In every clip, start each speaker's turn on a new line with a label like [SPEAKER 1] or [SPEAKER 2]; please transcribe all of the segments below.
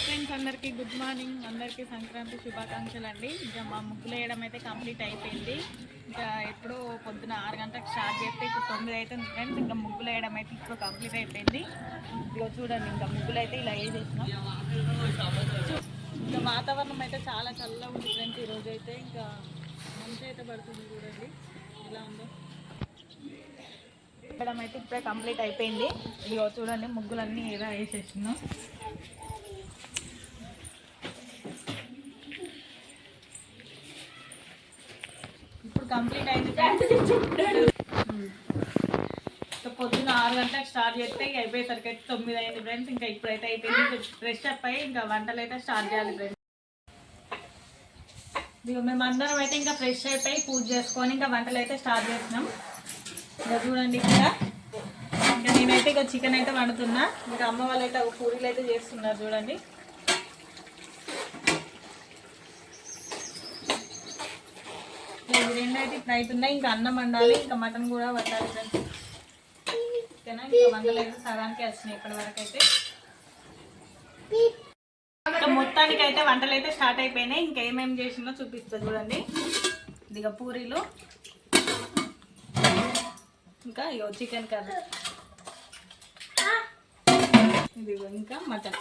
[SPEAKER 1] Friends, అందరికీ good morning. అందరికీ సంక్రాంతి శుభాకాంక్షలు అండి. ఇంకా మా ముగ్గులు వేయడం అయితే కంప్లీట్ అయిపోయింది. ఇంకా ఎప్పుడో పొద్దున 6 గంటలకు స్టార్ట్ చేస్తే ఇప్పుడు 9 అవుతుంది ఫ్రెండ్స్. ఇంకా ముగ్గులు వేయడం అయితే ఇప్పుడు కంప్లీట్ అయిపోయింది. ఇక చూడండి, ఇంకా ముగ్గులు అయితే ఇలా వేసేసినాం. ఇంకా వాతావరణం అయితే చాలా చల్లగా ఉంది ఫ్రెండ్స్. ఈరోజు అయితే ఇంకా మంచి అయితే పడుతుంది. చూడండి ఎలా ఉందో. వేయడం అయితే ఇప్పుడే కంప్లీట్ అయిపోయింది. ఇదిగో చూడండి, ముగ్గులన్నీ ఏదో వేసేసినాం. ఇప్పుడు కంప్లీట్ అయింది. పొద్దున్న 6 గంటలకు స్టార్ట్ చేస్తే ఇక అయిపోయేసరికి అయితే 9 అయింది ఫ్రెండ్స్. ఇంకా ఇప్పుడైతే అయిపోయింది. ఫ్రెష్ అప్ అయ్యి ఇంకా వంటలు అయితే స్టార్ట్ చేయాలి ఫ్రెండ్స్. మేము అందరం అయితే ఇంకా ఫ్రెష్ అయిపోయి పూజ చేసుకొని ఇంకా వంటలు అయితే స్టార్ట్ చేస్తున్నాం. ఇంకా చూడండి, ఇక్కడ ఇంకా నేనైతే ఇక చికెన్ అయితే వండుతున్నా. ఇంకా అమ్మ వాళ్ళు అయితే పూరీలు అయితే చేస్తున్నారు. చూడండి, రెండు అయితే ఇప్పుడు అవుతున్నాయి. ఇంకా అన్నం వండాలి, ఇంకా మటన్ కూడా వండాలి ఫ్రెండ్స్. ఓకేనా, ఇంకా వంటలు అయితే సగానికి వచ్చినాయి ఇప్పటి వరకు అయితే. ఇంకా మొత్తానికి అయితే వంటలు అయితే స్టార్ట్ అయిపోయినాయి. ఇంకా ఏమేమి చేసిందో చూపిస్తా చూడండి. ఇదిగో పూరీలు, ఇంకా ఇగో చికెన్ కర్రీ, ఇదిగో ఇంకా మటన్,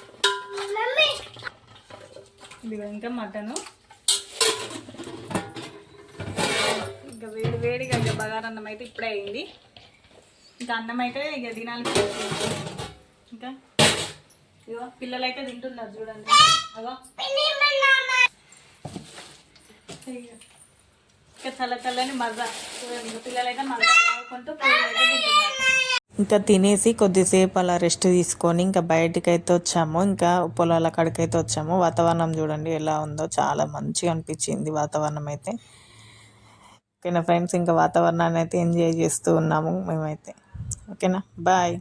[SPEAKER 1] ఇదిగో ఇంకా మటను. ఇంకా వేడి వేడిగా ఇక బగారన్నం అయితే ఇప్పుడే అయింది. ఇంకా అన్నం అయితే ఇక తినాలి. ఇంకా ఇగో పిల్లలు అయితే తింటున్నారు. చూడండి, అగో ఇంకా చల్ల చల్లని మజా. చూడండి, పిల్లలు అయితే మజా ఆడుకుంటూ పిల్లలు అయితే తింటున్నారు.
[SPEAKER 2] ఇంకా తినేసి కొద్దిసేపు అలా రెస్ట్ తీసుకొని ఇంకా బయటికి అయితే వచ్చాము. ఇంకా పొలాల కాడికి అయితే వచ్చాము. వాతావరణం చూడండి ఎలా ఉందో, చాలా మంచిగా అనిపించింది వాతావరణం అయితే. ఓకేనా ఫ్రెండ్స్, ఇంకా వాతావరణాన్ని అయితే ఎంజాయ్ చేస్తూ ఉన్నాము మేమైతే. ఓకేనా, బాయ్.